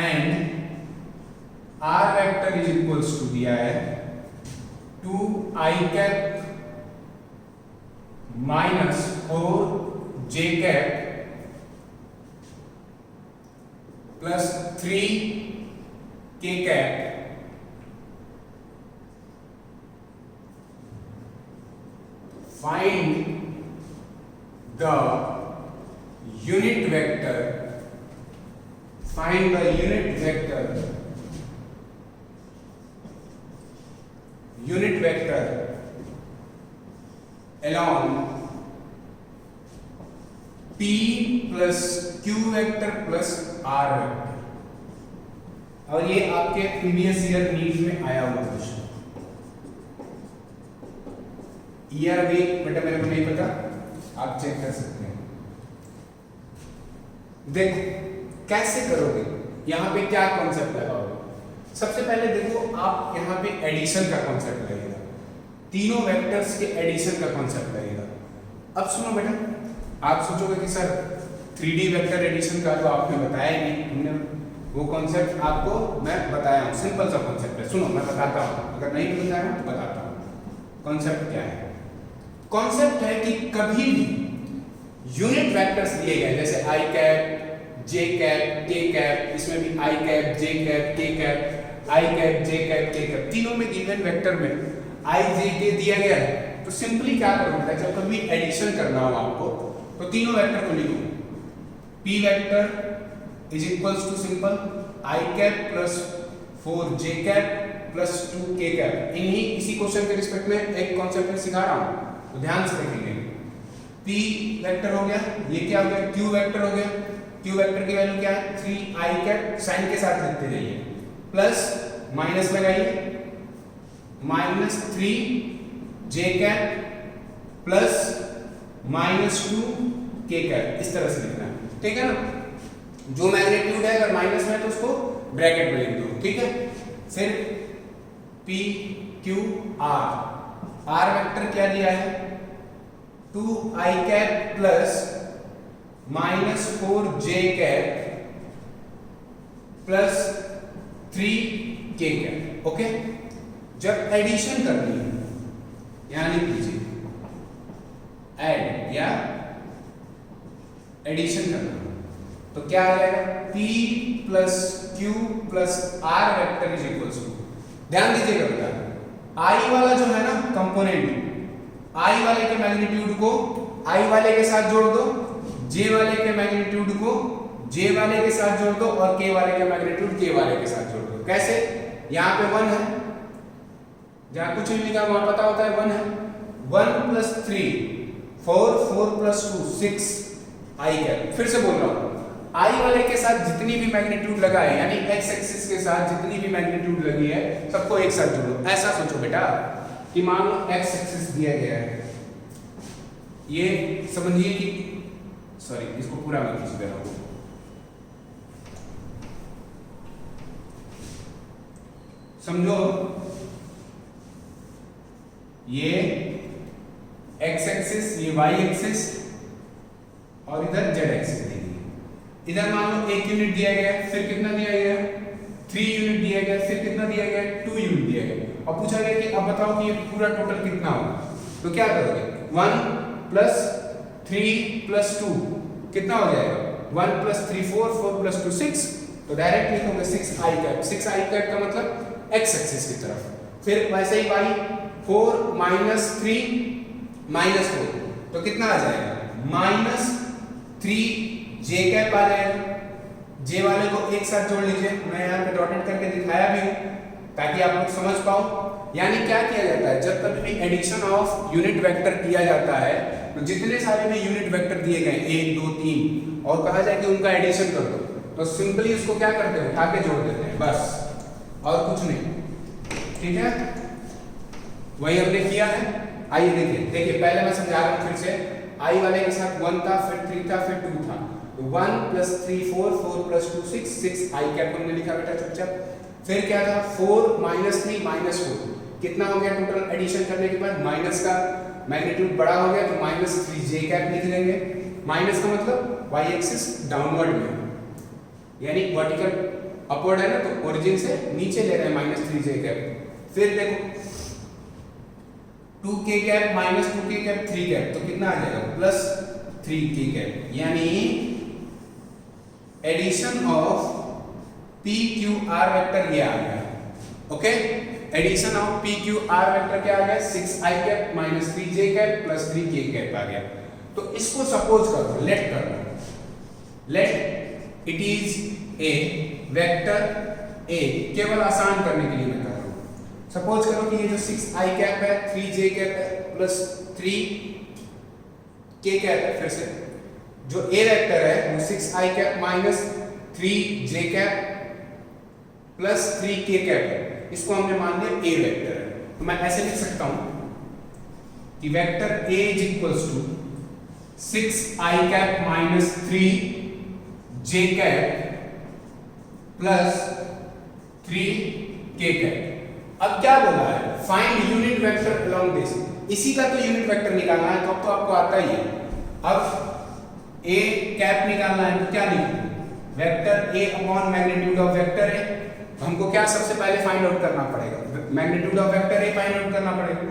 and r vector is equals to दिया है 2I cap minus 4j cap plus 3k cap. Find the unit vector, find the unit vector, unit vector along p plus q vector plus r vector। और ये आपके previous year NEET में आया हुआ question, year भी बेटा मेरे को नहीं पता, आप चेक कर सकते हैं। देखो कैसे करोगे, यहां पे क्या कॉन्सेप्ट लगाओगे। सबसे पहले देखो आप यहाँ पे एडिशन का कॉन्सेप्ट लगेगा, तीनों वेक्टर्स के एडिशन का कॉन्सेप्ट लगेगा। अब सुनो बेटा, आप सोचोगे कि सर 3D वेक्टर एडिशन का तो आपने बताया ही नहीं, हमने वो कॉन्सेप्ट आपको मैं बताया हूँ, सिंपल सा कॉन्सेप्ट है। सुनो मैं बताता हूँ, अगर नहीं बताया हूँ तो बताता हूँ। कॉन्सेप्ट क्या है, कॉन्सेप्ट है कि कभी भी यूनिट वेक्टर्स दिए गए, जैसे आई कैप, जे कैप, के कैप, इसमें भी आई कैप, जे कैप, के कैप, आई कैप, जे कैप, के कैप, तीनों में गिवन वेक्टर में आई जे के दिया गया है, तो सिंपली क्या करोगे, जब कभी एडिशन करना हो आपको तो तीनों वेक्टर को लिखो, p vector is equals to simple I cap plus 4j cap plus 2k cap. इन्हीं इसी क्वेश्चन के रिस्पेक्ट में एक कॉन्सेप्ट में सिखा रहा हूं, तो ध्यान से देखेंगे। p वेक्टर हो गया, ये क्या हो गया, q वेक्टर हो गया, q वेक्टर की वैल्यू क्या है 3i कैप, साइन के साथ लिखते जाइए, प्लस माइनस लगाइए minus 3j cap plus minus 2k cap, इस तरह से लिखना है, ठीक है ना। जो मैग्नीट्यूड है अगर माइनस में है तो उसको ब्रैकेट में लिख दो, ठीक है। फिर p q r, r vector क्या दिया है 2i cap plus minus 4j cap plus 3k cap, okay. जब एडिशन करनी है, यहां लिख लीजिए ऐड या एडिशन करना, तो क्या आ जाएगा P plus Q plus R vector is equals to, ध्यान दीजिएगा बेटा, I वाला जो है ना कंपोनेंट, I वाले के मैग्नीट्यूड को I वाले के साथ जोड़ दो, J वाले के मैग्नीट्यूड को J वाले के साथ जोड़ दो और K वाले के मैग्नीट्यूड K वाले के साथ जोड़ दो। कैसे? यहाँ पे 1 है, जहाँ कुछ भी लिखा वहां पता होता है 1 है, 1 प्लस 3 4, 4 प्लस 2 6 I कैप। फिर से बोल रहा हूँ, I वाले के साथ जितनी भी मैग्नीट्यूड लगा है, यानी x एक्सिस के साथ जितनी भी मैग्नीट्यूड लगी है सबको एक साथ जोड़ो। ऐसा सोचो बेटा कि मान लो x एक्सिस दिया गया है, ये समझिए कि सॉरी इसको पूरा मैं खींच दे रहा हूँ, समझो ये x एक्सिस, ये y एक्सिस और इधर z एक्सिस दी गई है। इधर मान लो 1 यूनिट दिया गया है, फिर कितना दिया गया है 3 यूनिट दिया गया, फिर कितना दिया गया 2 यूनिट दिया गया, और पूछा गया कि अब बताओ कि ये पूरा टोटल कितना होगा, तो क्या करोगे 1 प्लस 3 प्लस 2 कितना हो जाएगा 1 प्लस 3 4, 4 प्लस 2 6, तो डायरेक्ट लिखोगे 6i कैप। 6i कैप का मतलब x एक्सिस की तरफ, फिर वैसे ही y 4 माइनस 3 माइनस 4, तो कितना आ जाएगा माइनस 3j कैप आ जाएगा। j वाले को एक साथ जोड़ लीजिए, मैं यहाँ पे डॉटेड करके दिखाया भी हूँ ताकि आप लोग समझ पाओ। यानी क्या किया जाता है, जब कभी भी एडिशन ऑफ यूनिट वेक्टर किया जाता है तो जितने सारे भी यूनिट वेक्टर दिए गए 1 2 3 और कहा जाए कि उनका एडिशन कर दो, तो सिंपली उसको क्या करते हैं उठा के जोड़ देते हैं बस, और कुछ नहीं। ठीक है, वही हमने किया है। आइए देखिए पहले मैं समझा रहा हूँ फिर से। i वाले के साथ 1 था, फिर 3 था, फिर 2 था, तो 1 प्लस 3 4, 4 प्लस 2 6, 6 i कैप हमने लिखा बेटा चुपचाप। फिर क्या था 4 माइनस 3 माइनस 4, कितना हो गया टोटल एडिशन करने के बाद, माइनस का मैग्नीट्यूड बड़ा हो गया तो माइनस 3j कैप लिख देंगे। माइनस का मतलब y एक्सिस डाउनवर्ड में, यानी वर्टिकल अपवर्ड है ना, तो ओरिजिन से नीचे ले रहे हैं माइनस 3j कैप। फिर देखो 2k cap minus 2k cap 3 cap, तो कितना आ जाएगा प्लस 3k कैप, यानी एडिशन ऑफ PQR वेक्टर ये आ गया। Okay, addition of PQR vector क्या आ गया 6i cap minus 3j cap plus 3k cap आ गया। तो इसको सपोज करो, लेट करना, let it is a vector A, केवल आसान करने के लिए मैं कर रहा हूं। सपोज करो कि ये जो 6i कैप है, 3j कैप है प्लस 3k कैप है, फिर से जो A वेक्टर है वो 6i cap minus 3j cap plus 3k cap है, इसको हमने मान लिया A वेक्टर है। तो मैं ऐसे लिख सकता हूं कि vector A is equals to 6i cap minus 3j cap plus 3k cap. अब क्या बोला है, find unit vector along this, इसी का तो यूनिट वेक्टर निकालना है, तो अब तो आपको आता ही है। अब A कैप निकालना है तो क्या लिखेंगे, vector A upon magnitude of vector A। हमको क्या सबसे पहले फाइंड आउट करना पड़ेगा, magnitude of vector A find out करना पड़ेगा,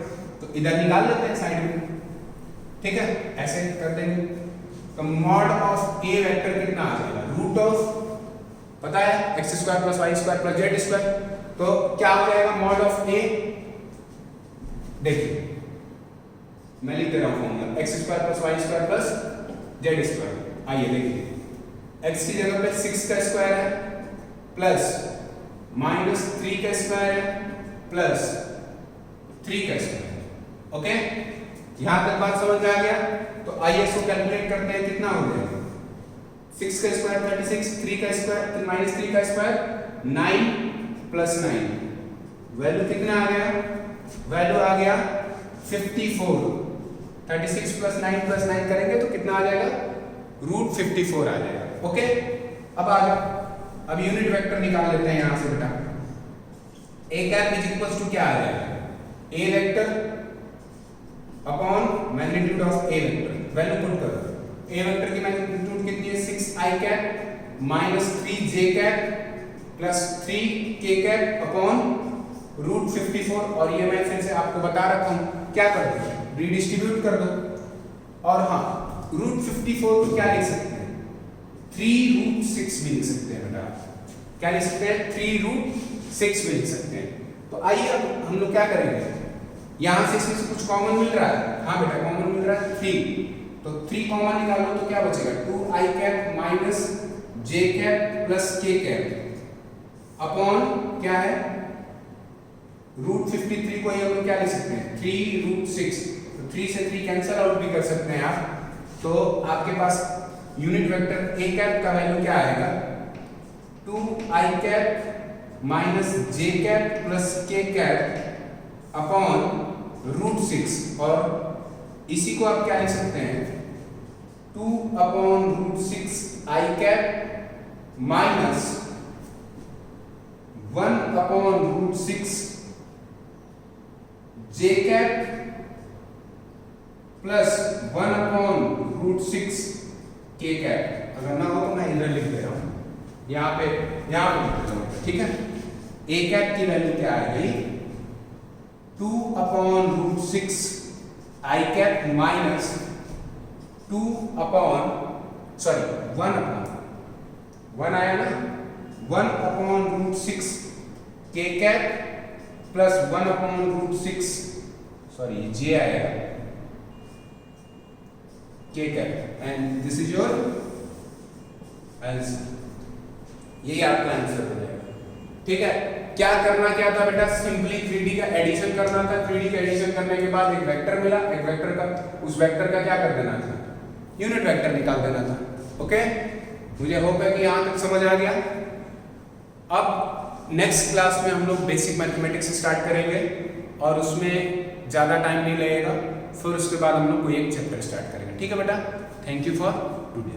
तो इधर निकाल लेते हैं साइड में। ठीक है, ऐसे कर देंगे, तो मॉड ऑफ A वेक्टर कितना आ जाएगा, रूट ऑफ पता है x square plus y square plus z square, तो क्या हो जाएगा मॉड ऑफ A, देखिए मैं लिख दे रहा हूं formula, x square plus y square plus z square. आइए देखिए, x की जगह पे 6 का स्क्वायर है प्लस माइनस 3 का स्क्वायर है प्लस 3 का स्क्वायर। ओके, यहां तक बात समझ में आ गया। तो आइए इसको कैलकुलेट करते हैं, कितना हो जाएगा 6 का स्क्वायर 36, 3 का स्क्वायर माइनस 3 का स्क्वायर 9 प्लस 9, वैल्यू कितना आ गया, वैल्यू आ गया 54। 36 प्लस 9 प्लस 9 करेंगे तो कितना आ जाएगा, रूट 54 आ जाएगा। ओके, अब आ जाओ, अब यूनिट वेक्टर निकाल लेते हैं यहां से बेटा। A cap is equals to क्या आ जाएगा, A vector upon magnitude of A vector, value put करो। A वेक्टर की मैग्नीट्यूड कितनी है 6i cap minus 3j cap plus 3k cap upon root 54 और ये मैं फिर से आपको बता रखा हूँ, क्या कर दो, रिडिस्ट्रीब्यूट कर दो। और हाँ, रूट 54 को क्या लिख सकते हैं, 3 रूट 6 भी लिख सकते हैं बेटा। क्या लिख सकते हैं, 3 रूट 6 भी लिख सकते हैं। तो आइए अब हम लोग क्या करेंगे, यहाँ से इसमें से कुछ कॉमन मिल रहा है, हाँ बेटा कॉमन मिल रहा है 3, तो 3 कॉमन निकालो तो क्या बचेगा, 2i cap minus j cap plus k cap upon क्या है, रूट 53 को ही हम लोग क्या लिख सकते हैं, 3 रूट 6, तो 3 से 3 कैंसिल आउट भी कर सकते हैं आप। तो आपके पास यूनिट वेक्टर a कैप का वैल्यू क्या आएगा, 2i cap minus j cap plus k cap upon root 6, और इसी को आप क्या लिख सकते हैं, 2 upon root 6 i cap minus 1 upon root 6 j cap plus 1 upon root 6 k cap. अगर ना हो तो मैं इधर लिख दे रहा हूं, यहाँ पे लिख देता हूं, ठीक है। a कैप की वैल्यू क्या आएगी, 2 upon root 6 i cap minus 2 upon 1 upon 1 आया ना, 1 upon root 6 k cap plus 1 upon root 6 j आएगा k cap, and this is your answer. यही आपका आंसर हो जाएगा, ठीक है। क्या करना क्या था बेटा, सिंपली 3D का एडिशन करना था। 3D का एडिशन करने के बाद एक वेक्टर मिला, एक वेक्टर का, उस वेक्टर का क्या कर देना था, यूनिट वेक्टर निकाल देना था। ओके, मुझे होप है कि यहाँ तक समझ आ गया। अब नेक्स्ट क्लास में हम लोग बेसिक मैथमेटिक्स स्टार्ट करेंगे और उसमें ज़्यादा टाइम नहीं लगेगा, फिर उसके बाद हम लोग कोई एक चैप्टर स्टार्ट करेंगे, ठीक है बेटा। Thank you for today.